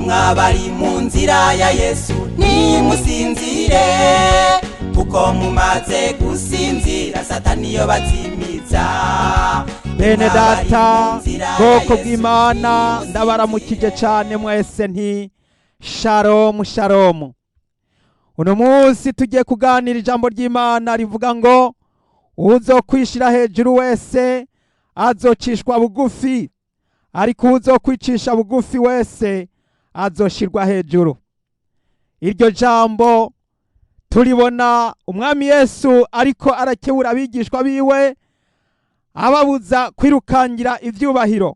mwabari mu nzira ya Yesu nimusinzire kuko mumaze gusinzira satani yo bazimiza. Bene data bwoko bw'Imana ndabaramukije cyane mwese nti shalom shalom. Uno munsi tugiye kuganira ijambo ry'Imana rivuga ngo uwuzokwishira hejuru wese azocishwa bugufi, ariko uwuzokwicisha bugufi wese azoshirwa hejuru. Iryo jambo turibona umwami Yesu ariko arakebura abigishwa biwe, ababuza kwirukangira ivyubahiro,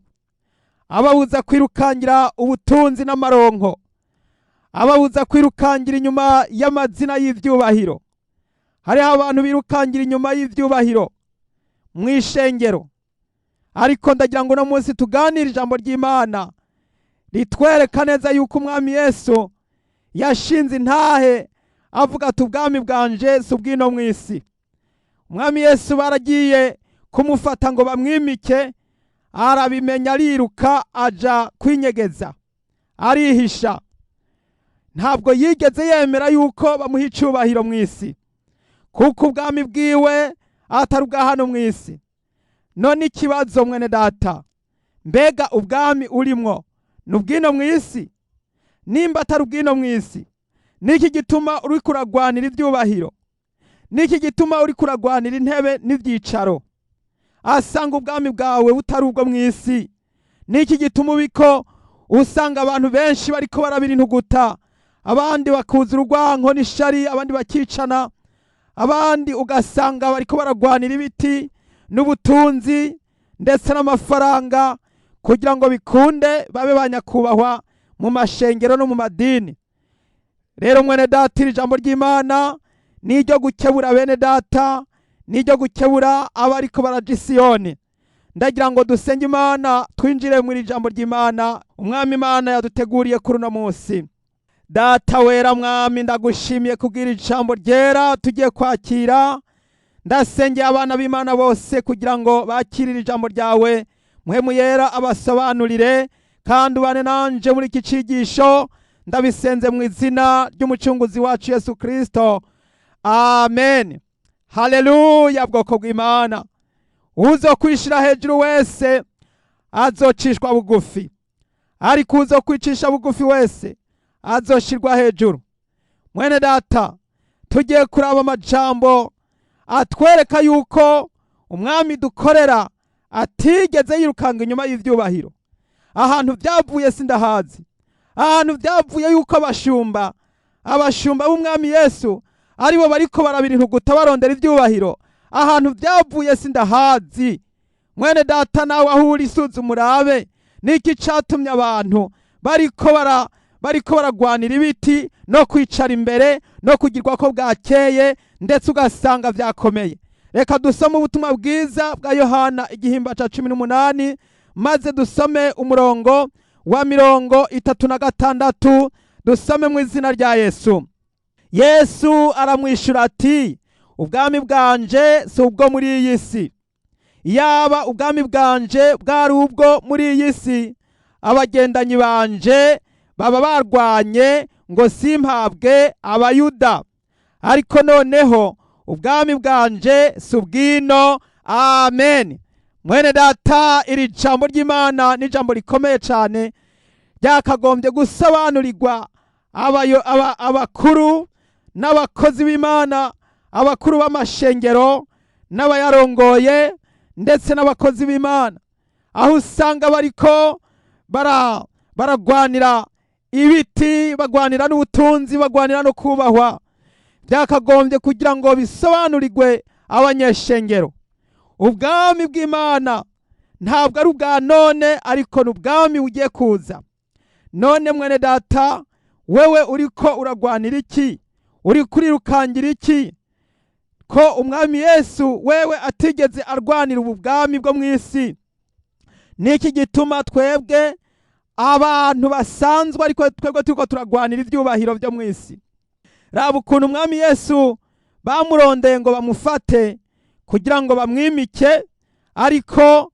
ababuza kwirukangira ubutunzi n'amaronko, ababuza kwirukangira inyuma y'amazina y'ivyubahiro. Hariho abantu birukangira inyuma y'ivyubahiro mw'ishengero, ariko ndagira ngo no munsi tuganire ijambo ry'Imana ritwereka neza yuko umwami Yesu yashinze intahe avuga ati ubwami bwanje si ubwino mw'isi. Umwami Yesu baragiye kumufata ngo bamwimike, arabimenya ariruka aja kwinyegeza arihisha. Ntabwo yigeze yemera yuko bamuha icubahiro mw'isi, kuko ubwami bwiwe atari ubwa hano mw'isi. None ikibazo mwene data, mbega ubwami urimwo n'ubwino mw'isi? Nimba atari ubwino mw'isi, niki gituma uri kuragwanira ivyubahiro? Niki gituma uri kuragwanira intebe n'ivyicaro? Asanga ubwami bwawe butari ubwo mw'isi. Niki gituma ubiko usanga abantu benshi bariko barabira intuguta, abandi bakuzura urwanko n'ishari, abandi bakicana, abandi ugasanga bariko baragwanira ibiti n'ubutunzi ndetse n'amafaranga kugira ngo bikunde babe banyakubahwa mu mashengero no mu madini. Rero mwene data, iri jambo ry'Imana niryo gukebura bene data, niryo gukebura abariko baraja Siyoni. Ndagira ngo dusenge Imana twinjire mu iri jambo ry'Imana umwami Imana yaduteguriye kuri uno munsi. Data wera mwami, ndagushimiye kubwira ijambo ryera tugiye kwakira. Ndasengeye abana b'Imana bose kugira ngo bakirire ijambo ryawe, muhemu yera abasobanurire kandi ubane nanje muri iki cigisho. Ndabisenze mu izina ry'umucunguzi wacu Yesu Kristo, amen. Haleluya. Bwoko bw'Imana, uwuzokwishira hejuru wese azocishwa bugufi, ariko uzokwicisha bugufi wese azoshirwa hejuru. Mwene data, tugiye kuraba amajambo atwereka yuko umwami dukorera atigeze yirukanga inyuma y'ivyubahiro. Ahantu byavuye sindahazi, ahantu byavuye yuko abashumba b'umwami Yesu aribo bariko barabira intuguta barondera ivyubahiro. Ahantu byavuye sindahazi. Mwene data, nawe aho uri isuzuma urabe niki catumye abantu bariko baragwanira ibiti no kwicara imbere no kugirwa ko bwakeye ndetse ugasanga vyakomeye. Reka dusome ubutumwa bwiza bwa Yohana igihimba ca 18 maze dusome umurongo wa 36. Dusome mu izina rya Yesu. Yesu aramwishura ati, ubwami bwanje si ubwo muri iyi si. Yaba ubwami bwanje bwari ubwo muri iyi si, abagendanyi banje baba barwanye ngo simpabwe abayuda. Ariko noneho ubwami bwanje si ubwino. Amen. Mwene data, iri jambo ry'Imana ni jambo rikomeye cyane, ryakagombye gusobanurirwa abakuru n'abakozi b'Imana, abakuru b'amashengero n'abayarongoye ndetse n'abakozi b'Imana, aho usanga bariko baragwanira ibiti, bagwanira n'ubutunzi, bagwanira no kubahwa. Byakagombye kugira ngo bisobanurirwe abanyeshengero. Ubwami bw'Imana ntabwo ari ubwa none, ariko n'ubwami bugiye kuza. None mwene data, wewe uriko uragwanira iki? Uri kurirukangira iki? Ko umwami Yesu wewe atigeze arwanira ubu bwami bwo mw'isi. Niki gituma twebwe abantu basanzwe ariko twebwe turiko turagwanira ivyubahiro byo mw'isi? Raba ukuntu umwami Yesu bamurondeye ngo bamufate kugira ngo bamwimike, ariko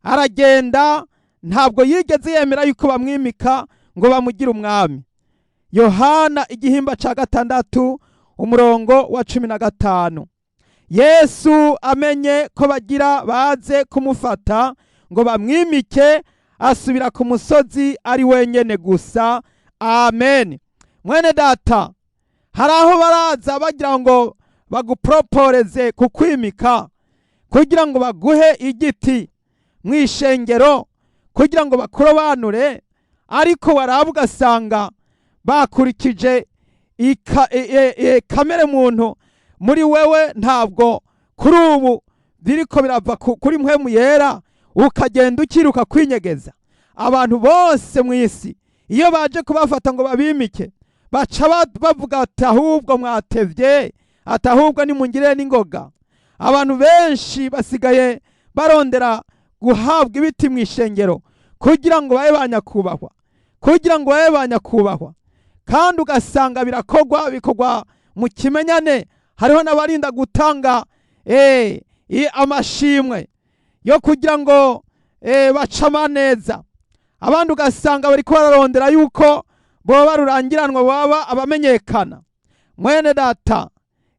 aragenda, ntabwo yigeze yemera yuko bamwimika ngo bamugire umwami. Yohana igihimba ca 6 umurongo wa 15. Yesu amenye ko bagira baze kumufata ngo bamwimike, asubira ku musozi ari wenyene gusa. Amen. Mwene data, hari aho baraza bagira ngo baguproporeze kukwimika kugira ngo baguhe igiti mw'ishengero kugira ngo bakurobanure, ariko waraba ugasanga bakurikije kamere muntu muri wewe, ntabwo kuri ubu biriko birava kuri mpwemu yera, ukagenda ukiruka kwinyegeza. Abantu bose mw'isi iyo baje kubafata ngo babimike baca bavuga ati ahubwo mwatevye, ati ahubwo nimungirire n'ingoga. Abantu benshi basigaye barondera guhabwa ibiti mw'ishengero kugira ngo babe banyakubahwa, kugira ngo babe banyakubahwa, kandi ugasanga bikorwa mu kimenyane. Hariho n'abarinda gutanga amashimwe yo kugira ngo bacama neza. Abandi ugasanga bariko bararondera yuko boba barurangiranwa, baba abamenyekana. Mwene data,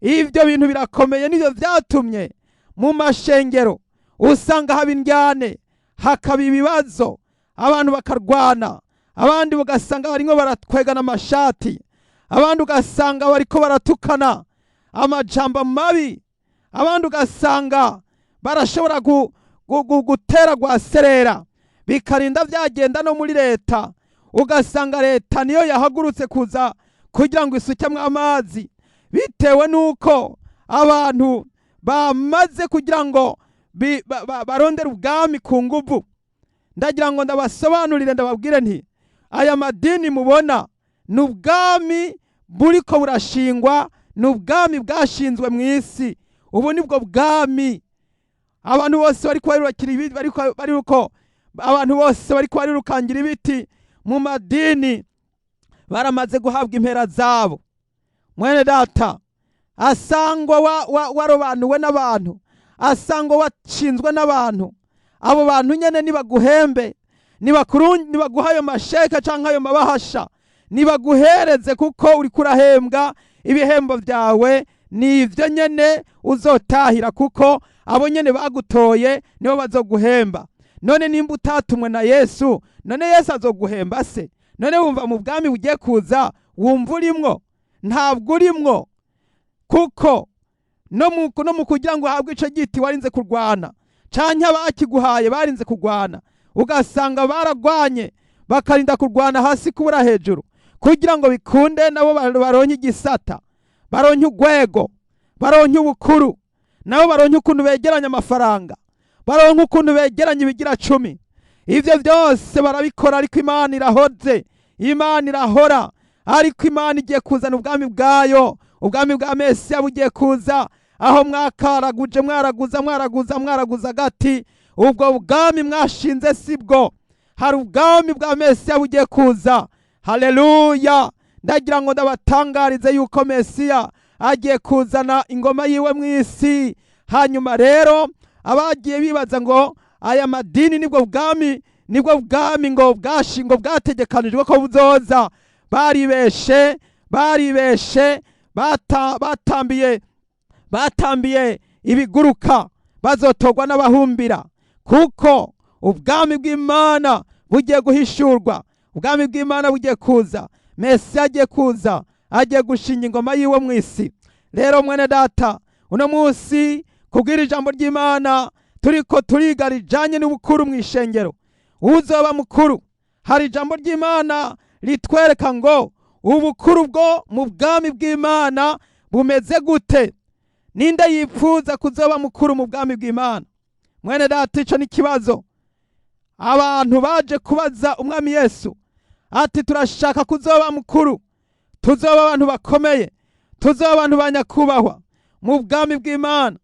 ivyo bintu birakomeye, nivyo vyatumye mu mashengero usanga haba indyane, hakaba ibibazo, abantu bakarwana, abandi ugasanga barimo barakwegana amashati, abandi ugasanga bariko baratukana amajambo mabi, abandi ugasanga barashobora gutera gwaserera, bikarinda vyagenda no muri leta. Ugasanga leta niyo yahagurutse kuza kugira ngo isukemwe amazi, bitewe nuko abantu bamaze kugira ngo barondera ubwami ku nguvu. Ndagira ngo ndabasobanurire, ndababwire nti aya madini mubona ni ubwami buriko burashingwa, ni ubwami bwashinzwe mw'isi. Ubu nibwo bwami abantu bose bariko barubakira ibiti, abantu bose bariko barirukangira ibiti mu madini baramaze guhabwa impera zabo. Mwene data, asangwa warobanuwe n'abantu, asangwa washinzwe n'abantu. Abo bantu nyene nibaguhembe, nibaguha ayo masheka canke ayo mabahasha, nibaguhereze, kuko uri kurahembwa. Ibihembo vyawe ni ivyo nyene uzotahira, kuko abo nyene bagutoye nibo bazoguhemba. None nimba utatumwe na Yesu, none Yesu azoguhemba se? None wumva mu bwami bugiye kuza wumva urimwo? Ntabwo urimwo, kuko no mu kugira ngo uhabwe ico giti warinze kurwana, canke abakiguhaye barinze kurwana. Ugasanga baragwanye bakarinda kurwana hasi kubura hejuru, kugira ngo bikunde nabo baronke igisata, baronke urwego, baronke ubukuru, nabo baronke ukuntu begeranya amafaranga, baronke ukuntu begeranya ibigira 10. Ivyo byose barabikora, ariko Imana irahoze, Imana irahora. Ariko Imana igiye kuzana ubwami bwayo, ubwami bwa Mesiya bugiye kuza, aho mwakaraguje mwaraguza gati. Ubwo bwami mwashinze sibwo, hari ubwami bwa Mesiya bugiye kuza. Haleluya! Ndagira ngo ndabatangarize yuko Mesiya agiye kuzana ingoma yiwe mw'isi. Hanyuma rero abagiye bibaza ngo aya madini nibwo bwami ngo bwategekanijwe ko buzoza, baribeshe, batambiye ibiguruka, bazotogwa n'abahumbira, kuko ubwami bw'Imana bugiye guhishurwa, ubwami bw'Imana bugiye kuza. Mesiya agiye kuza, agiye gushinga ingoma yiwe mw'isi. Rero mwene data, uno munsi kubwira ijambo ry'Imana turiko turiga rijanye n'ubukuru mw'ishengero. Uzoba mukuru, hari ijambo ry'Imana litwereka ngo ubukuru bwo mu bwami bw'Imana bumeze gute. Ninde yipfuza kuzoba mukuru mu bwami bw'Imana? Mwene data, ico ni kibazo abantu baje kubaza umwami Yesu, ati turashaka kuzoba mukuru, tuzoba abantu bakomeye, tuzoba abantu banyakubahwa mu bwami bw'Imana.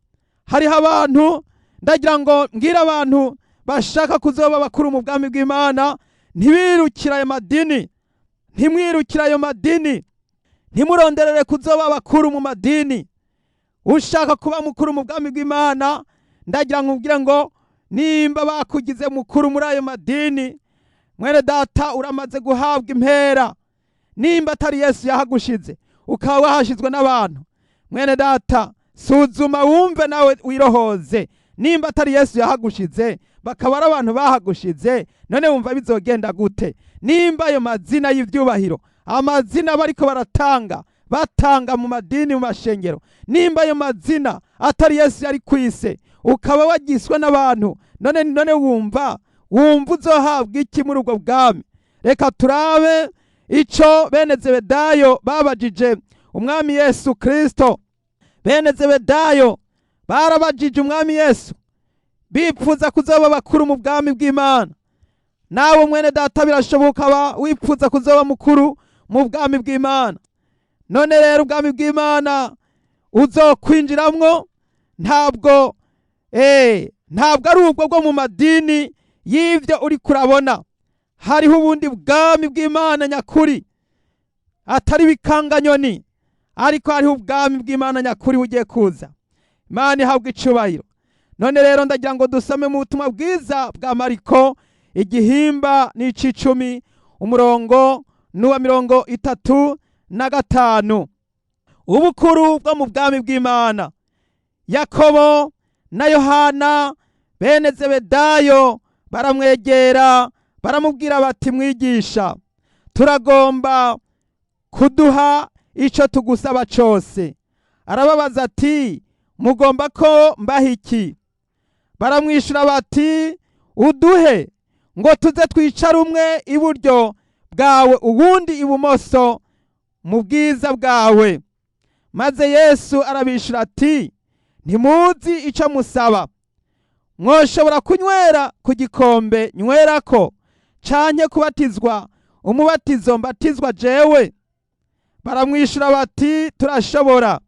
Hariho abantu, ndagira ngo mbwira abantu bashaka kuzoba bakuru mu bwami bw'Imana, ntibirukira ayo madini, ntimwirukira ayo madini, ntimuronderere kuzoba bakuru mu madini. Ushaka kuba mukuru mu bwami bw'Imana, ndagira ngo mbwire ngo nimba bakugize mukuru muri ayo madini, mwene data uramaze guhabwa impera, nimba atari Yesu yahagushize ukaba wahashizwe n'abantu, mwene data suzuma wumve nawe wirohoze, nimba atari Yesu yahagushize bakaba ari abantu bahagushize, none wumva bizogenda gute? Nimba ayo mazina y'ivyubahiro, amazina bariko batanga mu madini, mu mashengero, nimba ayo mazina atari Yesu yari kwise, ukaba wagiswe n'abantu, none wumva uzohabwa iki muri ubwo bwami? Reka turabe ico bene Zebedayo babajije umwami Yesu Kristo. Bene Zebedayo barabajije umwami Yesu bipfuza kuzoba bakuru mu bwami bw'Imana. Nawe mwene data birashoboka wipfuza kuzoba mukuru mu bwami bw'Imana. None rero ubwami bw'Imana uzokwinjiramwo ntabwo ari ubwo bwo mu madini y'ivyo uri kurabona. Hariho ubundi bwami bw'Imana nyakuri atari bikanganyoni, ariko hariho ubwami bw'Imana nyakuri bugiye kuza. Imana ihabwa icubahiro. None rero ndagira ngo dusome mu butumwa bwiza bwa Mariko igihimba n'icicumi umurongo n'uwa 35. Ubukuru bwo mu bwami bw'Imana. Yakobo na Yohana bene Zebedayo baramwegera baramubwira bati, mwigisha, turagomba kuduha ico tugusaba cose. Arababaza ati, mugomba ko mbaha iki? Baramwishura bati, uduhe ngo tuze twicara umwe iburyo bwawe uwundi ibumoso mu bwiza bwawe. Maze Yesu arabishura ati, ntimuzi ico musaba. Mwoshobora kunywera ku gikombe nywerako, canke kubatizwa umubatizo mbatizwa jewe? Baramwishura bati, turashobora.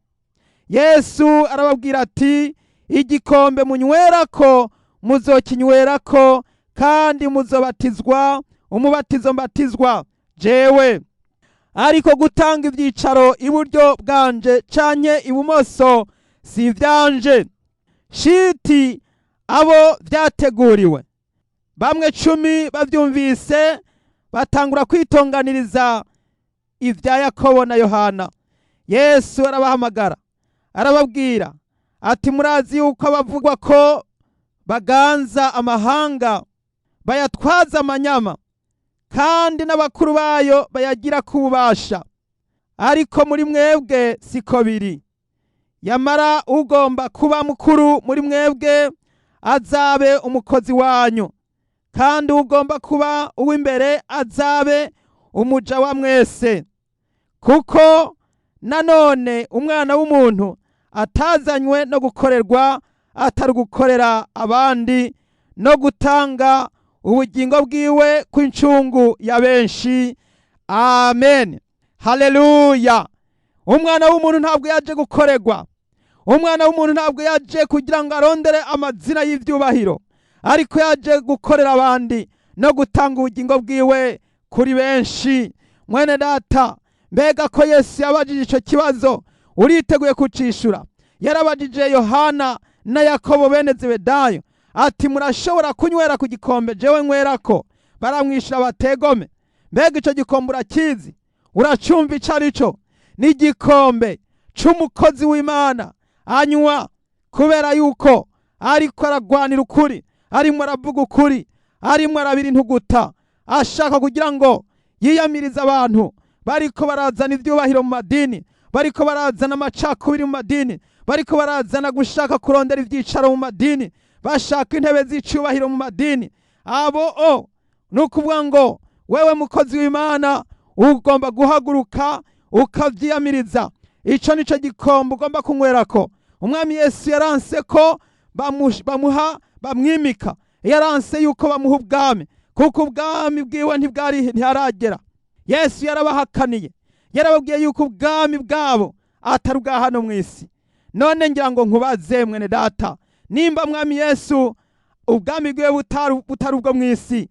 Yesu arababwira ati, igikombe munywerako muzokinywerako, kandi muzobatizwa umubatizo mbatizwa jewe. Ariko gutanga ivyicaro iburyo bwanje canke ibumoso si ivyanje, shiti abo vyateguriwe. Bamwe 10 bavyumvise batangura kwitonganiriza ivya Yakobo na Yohana. Yesu arabahamagara arababwira ati, murazi yuko abavugwa ko baganza amahanga bayatwaza amanyama, kandi n'abakuru bayo bayagira kububasha, ariko muri mwebwe siko biri. Yamara ugomba kuba mukuru muri mwebwe azabe umukozi wanyu, kandi ugomba kuba uw'imbere azabe umuja wa mwese. Kuko nanone umwana w'umuntu atazanywe no gukorerwa atari gukorera abandi, no gutanga ubugingo bwiwe kw'incungu ya benshi. Amen, haleluya. Umwana w'umuntu ntabwo yaje gukorerwa, umwana w'umuntu ntabwo yaje kugira ngo arondere amazina y'ivyubahiro, ariko yaje gukorera abandi no gutanga ubugingo bwiwe kuri benshi. Mwene data, mbega ko Yesu yabajije ico kibazo uriteguye kucishura? Yarabajije Yohana na Yakobo bene Zebedayo ati, murashobora kunywera ku gikombe jewe nkwerako? Baramwishura bategome. Mbega ico gikombe urakizi? Uracumva ico arico? Ni igikombe c'umukozi w'Imana anywa kubera yuko ariko aragwanira ukuri, arimo aravuga ukuri, arimo arabira intuguta, ashaka kugira ngo yiyamirize abantu bariko barazana ivyubahiro mu madini, bariko barazana amacakubiri mu madini, bariko barazana gushaka kurondera ivyicaro mu madini, bashaka intebe z'icubahiro mu madini. Abo nukuvuga ngo wewe mukozi w'Imana ugomba guhaguruka ukavyiyamiriza. Ico nico gikombe ugomba kunywerako. Umwami Yesu yaranse ko bamwimika, yaranse yuko bamuha ubwami, kuko ubwami bwiwe ntiharagera. Yesu yarabahakaniye, yarababwiye yuko ubwami bwabo atari ubwa hano mw'isi. None ngira ngo nkubaze mwene data, nimba mwami Yesu ubwami bwiwe butari ubwo mw'isi,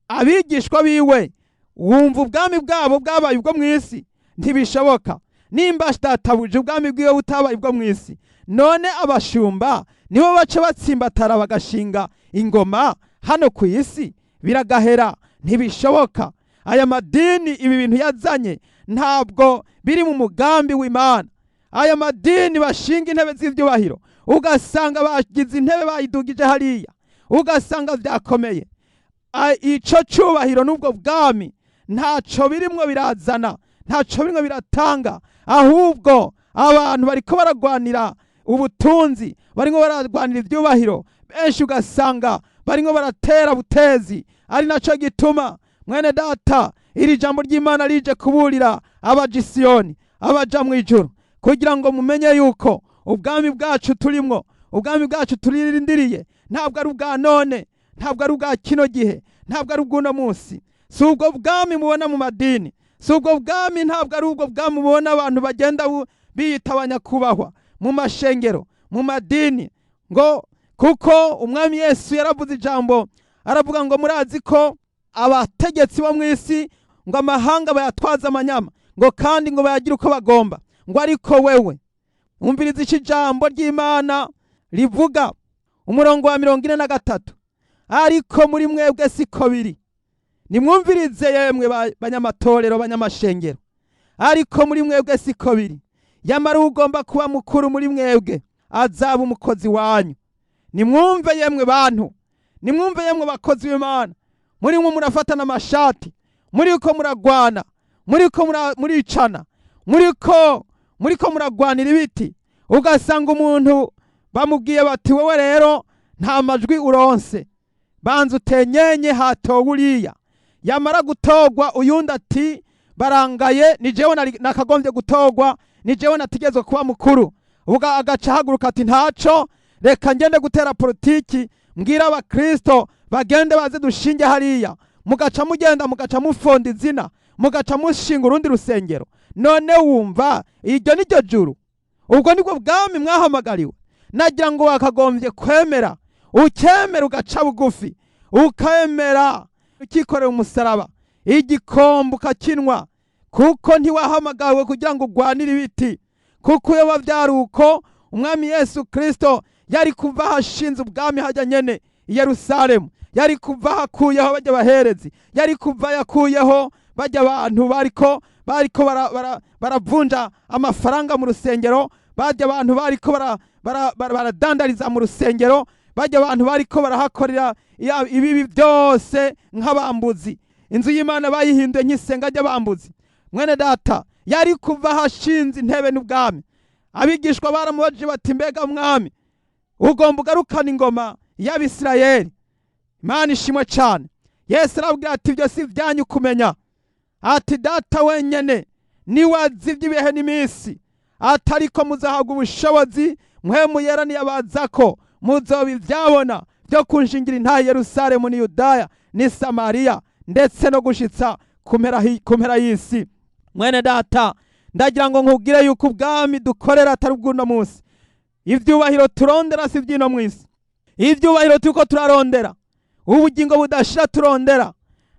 abigishwa biwe wumva ubwami bwabo bwabaye ubwo mw'isi? Ntibishoboka. Nimba databuje ubwami bwiwe butabaye ubwo mw'isi, none abashumba nibo bace batsimbatara bagashinga ingoma hano ku isi? Biragahera. ntibishoboka. Aya madini ibi bintu yazanye ntabwo biri mu mugambi w'Imana. Aya madini bashinga intebe z'ivyubahiro ugasanga bagize intebe bayidugije hariya ugasanga vyakomeye. Ico cubahiro n'ubwo bwami ntaco birimwo birazana, ntaco birimwo biratanga, ahubwo abantu bariko baragwanira ubutunzi, barimo baragwanira ivyubahiro, benshi ugasanga barimo baratera butezi. Ari naco gituma mwene data iri jambo ry'Imana rije kuburira abaja Siyoni, abaja mw'ijuru, kugira ngo mumenye yuko ubwami bwacu turimwo, ubwami bwacu turirindiriye, ntabwo ari ubwa none, ntabwo ari ubwa kino gihe, ntabwo ari ubw'uno munsi. Si ubwo bwami mubona mu madini, si ubwo bwami, ntabwo ari ubwo bwami mubona abantu bagenda biyita abanyakubahwa mu mashengero, mu madini. Ngo kuko umwami Yesu yaravuze ijambo, aravuga ngo murazi ko abategetsi bo mw'isi ngo amahanga bayatwaza amanyama, ngo kandi ngo bayagira uko bagomba. Ngo ariko wewe umviriza iki jambo ry'Imana rivuga, umurongo wa 43, ariko muri mwebwe siko biri. Nimwumvirize yemwe banyamatorero, banyamashengero, ariko muri mwebwe siko biri. Yamara ugomba kuba mukuru muri mwebwe azaba umukozi wanyu. Nimwumve yemwe bantu, nimwumve yemwe bakozi b'Imana, muri mwe murafatana amashati, muriko muragwana, muriko muricana, muriko muragwanira ibiti. Ugasanga umuntu bamubwiye bati wewe rero nta majwi uronse, banza utenyenye hatowe uriya. Yamara gutogwa uyundi ati barangaye, ni jewe nakagombye gutogwa, ni jewe natigezwe kuba mukuru. Uga agaca haguruka ati ntaco, reka ngende gutera politiki, mbwira abakristo bagende baze dushinge hariya. Mugaca mugenda mugaca mufonda izina, mugaca mushinga urundi rusengero. None wumva iryo niryo juru? Ubwo nibwo bwami mwahamagariwe? Nagira ngo wakagombye kwemera, ukemera ugaca bugufi, ukemera ukikorera umusaraba, igikombe ukakinwa, kuko ntiwahamagawe kugira ngo ugwanire ibiti. Kuko iyo bavyaruko umwami Yesu Kristo yari kuva hashinze ubwami hajya nyene i Yerusalemu, yari kuva hakuyeho bajya baherezi, yari kuva yakuyeho bajya abantu bariko baravunja amafaranga mu rusengero, bajya abantu bariko baradandariza mu rusengero, bajya abantu bariko barahakorera ibibi byose nk'abambuzi. Inzu y'Imana bayihinduye nk'isenga ry'abambuzi. Mwene data yari kuva hashinze intebe n'ubwami. Abigishwa baramubajije bati mbega mwami ugomba ugarukana ingoma y'Abisirayeli? Imana ishimwe cyane. Yesu arabwira ati ibyo si byanyu kumenya, ati data wenyene niwe azi iby'ibihe n'iminsi, atariko muzahabwa ubushobozi mpwemu yera niyabazako muzobivyabona byo kunshingira intahe Yerusalemu ni Yudaya ni Samariya ndetse no gushitsa kumpera y'isi. Mwene data ndagira ngo nkubwire yuko ubwami dukorera atari ubw'uno munsi. Ivyubahiro turondera si ivy'ino mw'isi. Ivyubahiro turiko turarondera, ubugingo budashira turondera,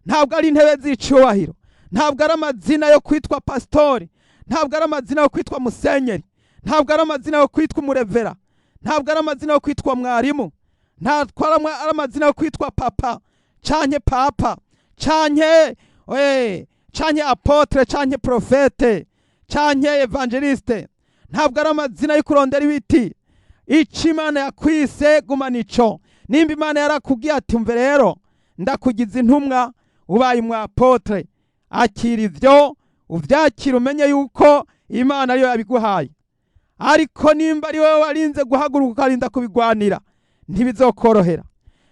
ntabwo ari intebe z'icubahiro, ntabwo ari amazina yo kwitwa pastori, ntabwo ari amazina yo kwitwa musenyeri, ntabwo ari amazina yo kwitwa umurevera, ntabwo ari amazina yo kwitwa mwarimu, ntabwo ari amazina yo kwitwa papa canke papa canke apotre canke profete canke evangeliste. Ntabwo ari amazina yo kurondera ibiti. Ico Imana yakwise guma nico. Nimba Imana yarakubwiye ati umve rero ndakugize intumwa ubaye umwapotre, akira ivyo uvyakira, umenye yuko Imana ariyo yabiguhaye. Ariko nimba ari wowe warinze guhaguruka ukarinda kubigwanira, ntibizokorohera.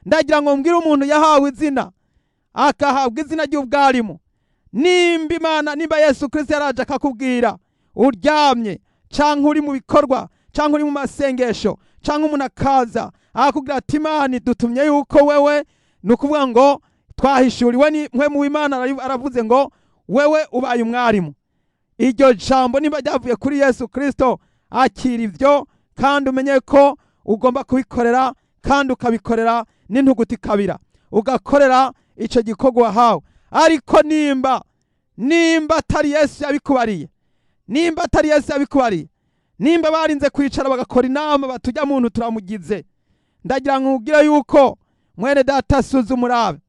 Ndagira ngo mbwire umuntu yahawe izina, akahabwa izina ry'ubwarimu. Nimba Yesu Kristo yaraje akakubwira uryamye canke uri mu bikorwa canke uri mu masengesho canke umuntu akaza akakubwira ati Imana dutumye yuko wewe, nukuvuga ngo twahishuriwe ni mpwemu w'Imana aravuze ngo wewe ubaye umwarimu. Iryo jambo nimba ryavuye kuri Yesu Kristo, akira ivyo kandi umenye ko ugomba kubikorera kandi ukabikorera n'intuguti kabira, ugakorera ico gikorwa wahawe. Ariko nimba atari Yesu yabikubariye, nimba barinze kwicara bagakora inama batujya muntu turamugize, ndagira ngo nkubwire yuko mwene data suzuma urabe,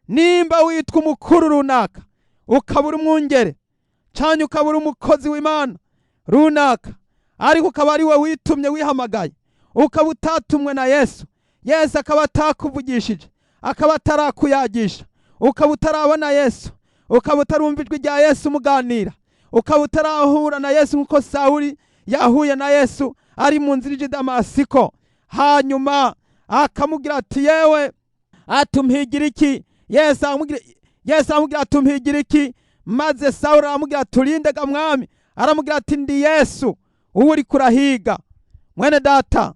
nimba witwa umukuru runaka ukabura umwungere cyane ukabura umukozi w'Imana runaka, ariko ukaba ari we witumye wihamagaye, ukaba utatumwe na Yesu, Yesu akaba atakuvugishije, akaba atarakuyagisha, ukaba utarabona Yesu, ukaba utarumva ijwi rya Yesu muganira, ukaba utarahura na Yesu nk'uko Sawuli yahuye na Yesu ari mu nzira ije Damasiko, hanyuma akamubwira ati yewe atumpigire iki? Yesu amubwira atumpigire iki? Maze Sawuli aramubwira turinde ga mwami, aramubwira ati ndi Yesu uwo uri kurahiga. Mwene data,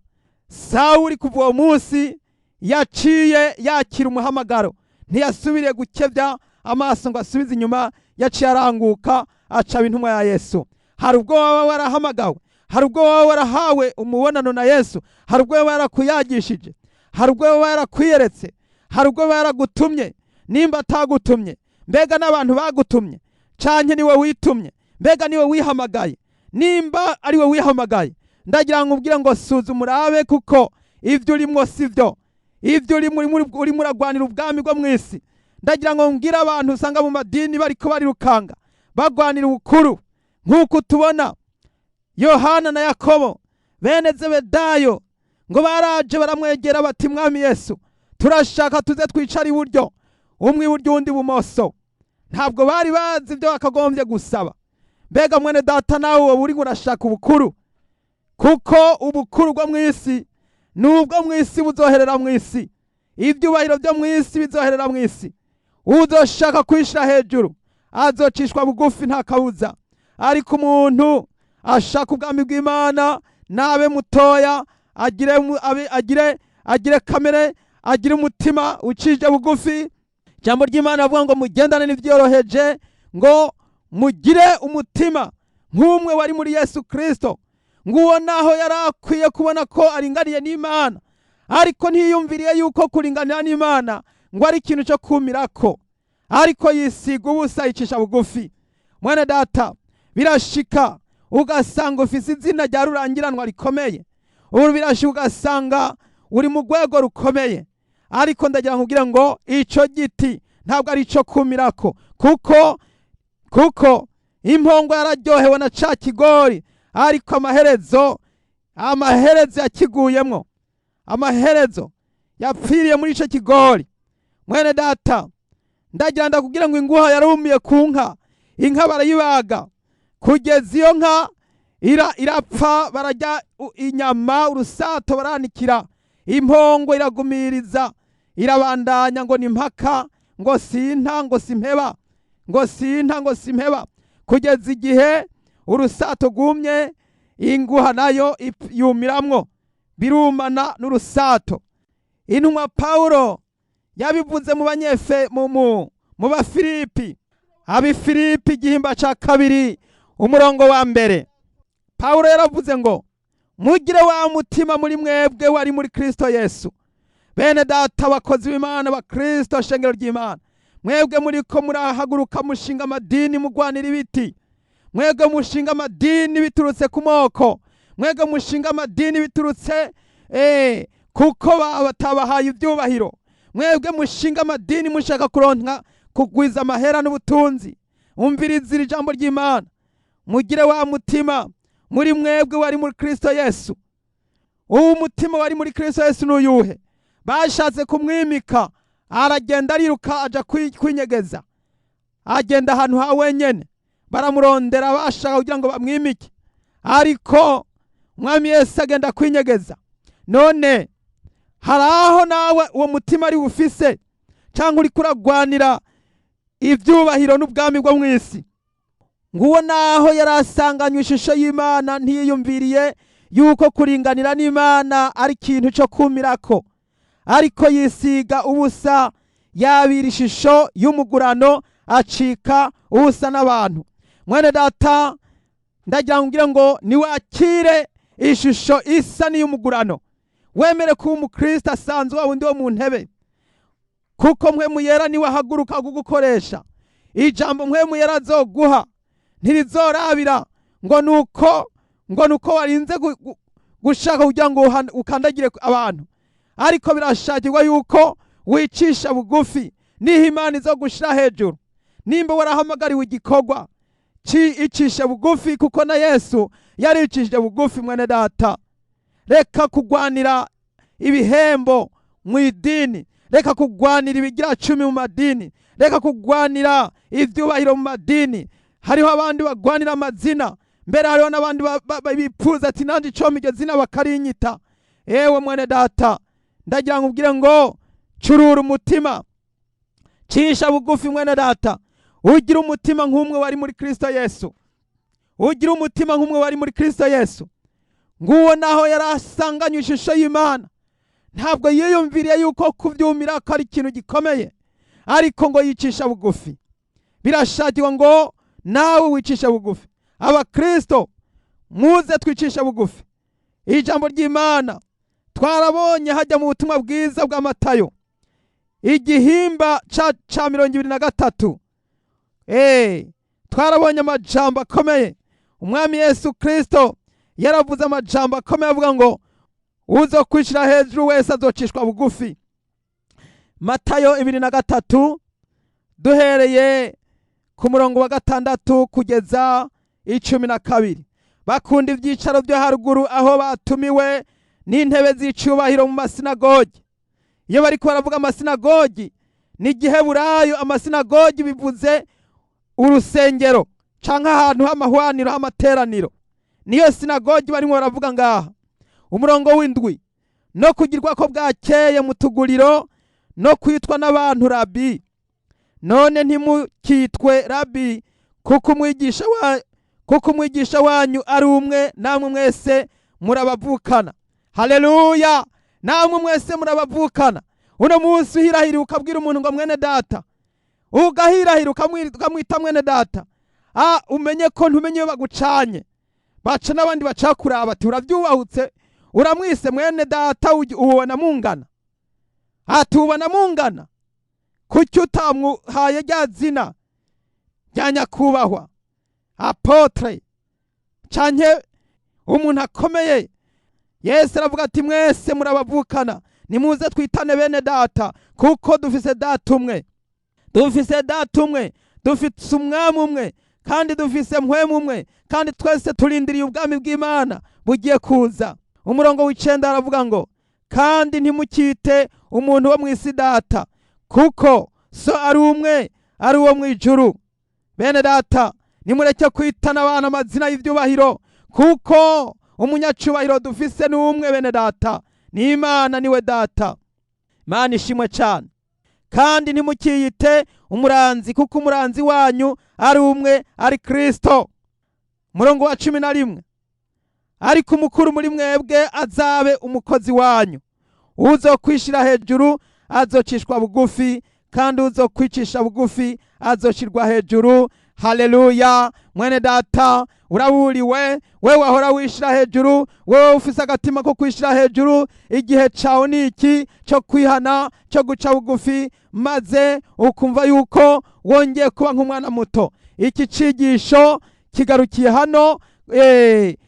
Sawuli kuva uwo munsi yaciye yakira umuhamagaro, ntiyasubiriye gukebya amaso ngo asubize inyuma, yaciye aranguka acaba intumwa ya Yesu. Hari ubwo waba warahamagawe, hari ubwo waba warahawe umubonano na Yesu, hari ubwo waba yarakuyagishije, hari ubwo waba yarakwiyeretse, hari ubwo waba yaragutumye. Nimba atagutumye, mbega n'abantu bagutumye, canke niwe witumye, mbega niwe wihamagaye? Nimba ari we wihamagaye, ndagira ngo ubwire ngo suzuma urabe, kuko ivyo urimwo sivyo, ivyo urimo uragwanira ubwami bwo mw'isi. Ndagira ngo mbwire abantu usanga mu madini bariko barirukanga bagwanira ubukuru, nk'uko tubona Yohana na Yakobo bene Zebedayo ngo baraje baramwegera bati mwami Yesu, turashaka tuze twicara iburyo, umwe iburyo undi ibumoso. Ntabwo bari bazi ibyo bakagombye gusaba. Mbega mwene data, nawe uri urashaka ubukuru, kuko ubukuru bwo mw'isi nubwo mw'isi buzoherera mw'isi, ibyubahiro byo mw'isi bizoherera mw'isi. Uzoshaka kwishira hejuru azocishwa bugufi nta kabuza, ariko umuntu ashaka ubwami bw'Imana nabe mutoya, agire kamere, agire umutima ucije bugufi. Jambo ry'Imana avuga ngo mugendane n'ivyoroheje, ngo mugire umutima nk'umwe wari muri Yesu Kristo. Nguwo naho yarakwiye kubona ko aringaniye n'Imana, ariko ntiyumviriye yuko kuringanira n'Imana ngo ari ikintu cyo kumirako, ariko yisiga ubusa yicisha bugufi. Mwene data, birashika ugasanga ufise izina rya rurangiranwa rikomeye, ubu birashika ugasanga uri mu rwego rukomeye, ariko ndagira nkubwire ngo ico giti ntabwo ari ico kumirako, kuko impongo yararyohewe na ca kigori, ariko amaherezo yakiguyemwo, amaherezo yapfiriye muri ico kigori. Mwene data, ndagira ndakubwira ngo inguha yarumiye ku nka, inka barayibaga kugeza iyo nka irapfa, barajya inyama, urusato baranikira, impongo iragumiriza, irabandanya ngo ni mpaka, ngo sinta, ngo simpeba, ngo sinta, ngo simpeba, kugeza igihe urusato gumye, inguha nayo yumiramwo, birumana n'urusato. Intumwa Paulo yabivuze mu Bafilipi, Abifilipi igihimba ca 2 umurongo wa mbere. Paulo yaravuze ngo mugire wa mutima muri mwebwe wari muri Kristo Yesu. Bene data, abakozi b'Imana ba Kristo, shengero ry'Imana, mwebwe muriko murahaguruka mushinga amadini mugwanira ibiti, mwebwe mushinga amadini biturutse ku moko, mwebwe mushinga amadini biturutse kuko batabahaye ibyubahiro, mwebwe mushinga amadini mushaka kuronka kugwiza amahera n'ubutunzi. Umviriza iri jambo ry'Imana, mugire wa mutima muri mwebwe wari muri Kristo Yesu. Uwo mutima wari muri Kristo Yesu n'uyuhe? Bashatse kumwimika, aragenda ariruka aja kwinyegeza, agenda ahantu ha wenyene, baramurondera bashaka kugira ngo bamwimike, ariko umwami Yesu agenda kwinyegeza. None haraho nawe uwo mutima ari ufise, cyangwa uri kuragwanira ivyubahiro n'ubwami bwo mw'isi? Nguwo naho yarasanganywe ishusho y'Imana, ntiyiyumviriye yuko kuringanira n'Imana ari ikintu cyo kumirako, ariko yisiga ubusa, yabira ishusho y'umugurano, acika ubusa n'abantu. Mwene data, ndagira ngira ngo niwakire ishusho isa n'iy'umugurano, wemere kuba umukristo asanzwe wa wundi wo mu ntebe, kuko mpwemu yera niwe ahaguruka kugukoresha. Ijambo mpwemu yera azoguha ntirizorabira ngo nuko warinze gushaka kugira ngo ukandagire abantu, ariko birashakirwa yuko wicisha bugufi niho Imana izogushira hejuru. Nimba warahamagariwe igikorwa icishe bugufi, kuko na Yesu yaricishije bugufi. Mwene data, reka kugwanira ibihembo mu idini, reka kugwanira ibigira 10 mu madini, reka kugwanira ivyubahiro mu madini. Hariho abandi bagwanira amazina, mbere hariho n'abandi bipfuza ati nanje icompa iryo zina bakarinyita. Ewe mwene data, ndagira ngo ubwire ngo curura umutima, cisha bugufi. Mwene data, ugira umutima nk'umwe wari muri Kristo Yesu, ugira umutima nk'umwe wari muri Kristo Yesu. Nguwo naho yarasanganywe ishusho y'Imana, ntabwo yiyumviriye yuko kuvyumira ko ari ikintu gikomeye, ariko ngo yicisha bugufi. Birashakirwa ngo nawe wicisha bugufi. Abakristo muze twicisha bugufi. Ijambo ry'Imana twarabonye hajya mu butumwa bwiza bwa Matayo igihimba ca 23. Twarabonye amajambo akomeye. Umwami Yesu Kristo yaravuze amajambo akomeye avuga ngo uwuzokwishira hejuru wese azocishwa bugufi. Matayo 23 duhereye ku murongo wa 6 kugeza 12. Bakunda ivyicaro byo haruguru aho batumiwe n'intebe z'icubahiro mu masinagogi. Iyo bariko baravuga amasinagogi ni Giheburayo. Amasinagogi bivuze urusengero canke ahantu h'amahwaniro h'amateraniro. Niyo sinagogi barimo baravuga ngaha. Umurongo w'indwi, no kugirwa ko bwakeye mu tuguriro no kwitwa n'abantu rabi. None ntimukitwe rabi, kuko umwigisha wanyu ari umwe, namwe mwese murabavukana. Haleluya! Namwe mwese murabavukana. Uno munsi uhirahira ukabwira umuntu ngo mwene data, ugahirahira ukamwita mwene data, umenye ko ntumenye bagucanye. Baca n'abandi bacakuraba ati uravyubahutse, uramwise mwene data, ubona mungana. Ubona mungana, kuki utamuhaye rya zina rya nyakubahwa apotre canke umuntu akomeye? Yesu aravuga ati mwese murabavukana, nimuze twitane bene data, kuko dufise data umwe, dufise data umwe, dufise umwami umwe, kandi dufise mpwemu umwe, kandi twese turindiriye ubwami bw'Imana bugiye kuza. Umurongo w'9 aravuga ngo kandi ntimukite umuntu wo mw'isi data, kuko so ari umwe, ari uwo mw'ijuru. Bene data, nimureke kwitana abana amazina y'ivyubahiro, kuko umunyacubahiro dufise ni umwe. Bene data, ni Imana, niwe data. Imana ishimwe cyane. Kandi ntimukiyite umuranzi, kuko umuranzi wanyu ari umwe, ari Kristo. Murongo wa 11, ariko umukuru muri mwebwe azabe umukozi wanyu. Uwuzokwishira hejuru azocishwa bugufi, kandi uzokwicisha bugufi azoshirwa hejuru. Haleluya! Mwene data, uraburiwe, wewe wahora wishira hejuru, wewe ufise agatima ko kwishira hejuru. Igihe cawe niki cyo kwihana, cyo guca bugufi, maze ukumva yuko wongeye kuba nk'umwana muto. Iki cigisho kigarukiye hano.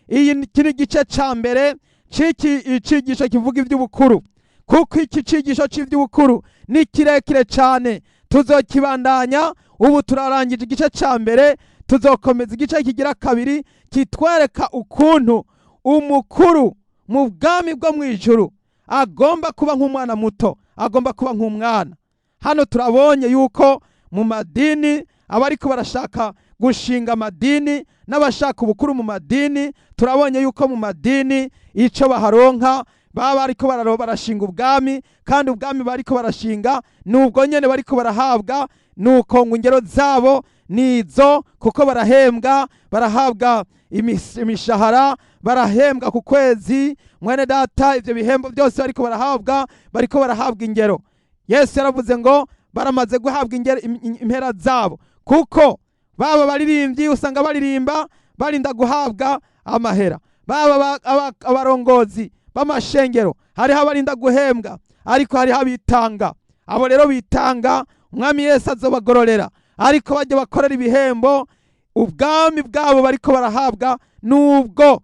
Iyi kiri gice ca mbere ciki icigisho kivuga ivy'ubukuru, kuko iki cigisho c'ivy'ubukuru ni kirekire cyane. Tuzokibandanya. Ubu turarangije igice ca mbere, tuzokomeza igice kigira kabiri kitwereka ukuntu umukuru mu bwami bwo mw'ijuru agomba kuba nk'umwana muto, agomba kuba nk'umwana. Hano turabonye yuko mu madini abariko barashaka gushinga amadini n'abashaka ubukuru mu madini, turabonye yuko mu madini ico baharonka baba bariko barashinga ubwami, kandi ubwami bariko barashinga nubwo nyene bariko barahabwa, nuko ngo ingero zabo nizo, kuko barahabwa imishahara, barahembwa ku kwezi. Mwene data, ivyo bihembo byose bariko barahabwa ingero. Yesu yaravuze ngo baramaze guhabwa ingero impera zabo, kuko baba baririmbyi usanga baririmba barinda guhabwa amahera, baba abarongozi b'amashengero hariho abarinda guhembwa, ariko hariho abitanga. Abo rero bitanga Umwami Yesu azobagororera, ariko bajya bakorera ibihembo ubwami bwabo bariko barahabwa, nubwo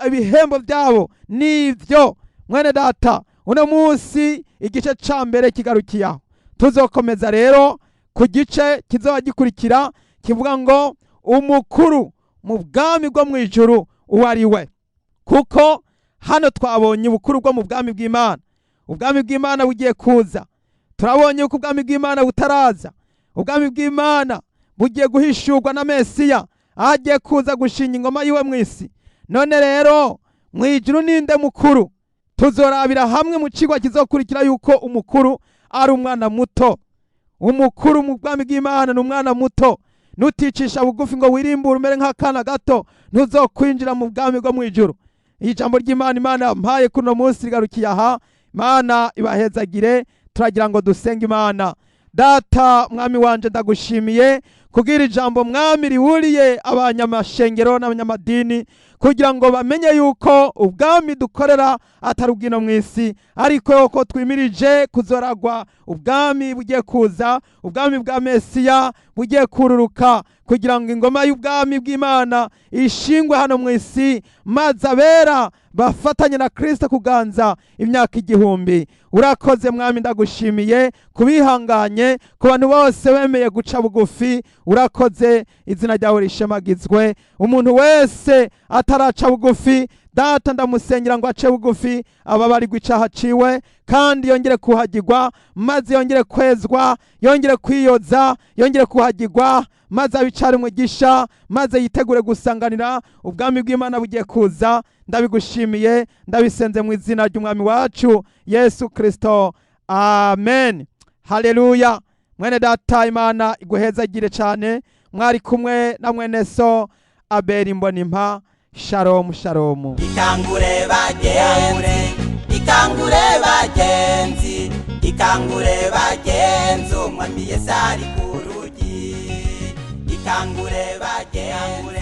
ibihembo byabo nivyo. Mwene data, uno munsi igice ca mbere kigarukiyaho. tuzokomeza rero ku gice kizoba gikurikira kivuga ngo umukuru mu bwami bwo mu ijuru uwo ari we, kuko hano twabonye ubukuru bwo mu bwami bw'Imana. Ubwami bw'Imana bugiye kuza, turabonye ko ubwami bw'Imana butaraza. Ubwami bw'Imana bugiye guhishurwa na Mesiya, agiye kuza gushinga ingoma yiwe mu isi. None rero mu ijuru ninde mukuru? Tuzorabira hamwe mu cigwa kizokurikira yuko umukuru ari umwana muto. Umukuru mu bwami bw'Imana ni umwana muto. Nuticisha bugufi ngo wirimbure umere nk'akana gato, ntuzokwinjira mu bwami bwo mu ijuru. Ijambo ry'Imana Imana yampaye kuno munsi rigarukiye aha. Imana ibahezagire. Turagira ngo dusenge Imana. Data mwami wanje ndagushimiye kugira ijambo mwami riwuriye abanyamashengero n'abanyamadini, kugira ngo bamenye yuko ubwami dukorera atari ubwino mu isi, ariko ko twimirije kuzoragwa ubwami bugiye kuza, ubwami bwa Mesiya bugiye kururuka, kugira ngo ingoma y'ubwami bw'Imana ishingwe hano mu isi, maze abera bafatanye na Kristo kuganza imyaka 1000. Urakoze mwami, ndagushimiye kubihanganye, ku bantu bose bemeye guca bugufi. Urakoze, izina ryawe rishemagizwe. Umuntu wese ataraca bugufi, Data ndamusengera ngo ace bugufi, ababarirwe icaha ciwe, kandi yongere kuhagirwa, maze yongere kwezwa, yongere kwiyoza, yongere kuhagirwa, maze abicare umugisha, maze yitegure gusanganira ubwami bw'Imana bugiye kuza. Ndabigushimiye, ndabisenze mu izina ry'umwami wacu Yesu Kristo, amen. Haleluya. Mwene data, Imana iguhezagire cyane. Mwari kumwe na mwene so Abeli Mbonimpa. Shalom shalom. Ikangure bagenzi, ikangure bagenzi, ikangure bagenzi, umwami Yesu ari ku rugi. Ikangure bagenzi.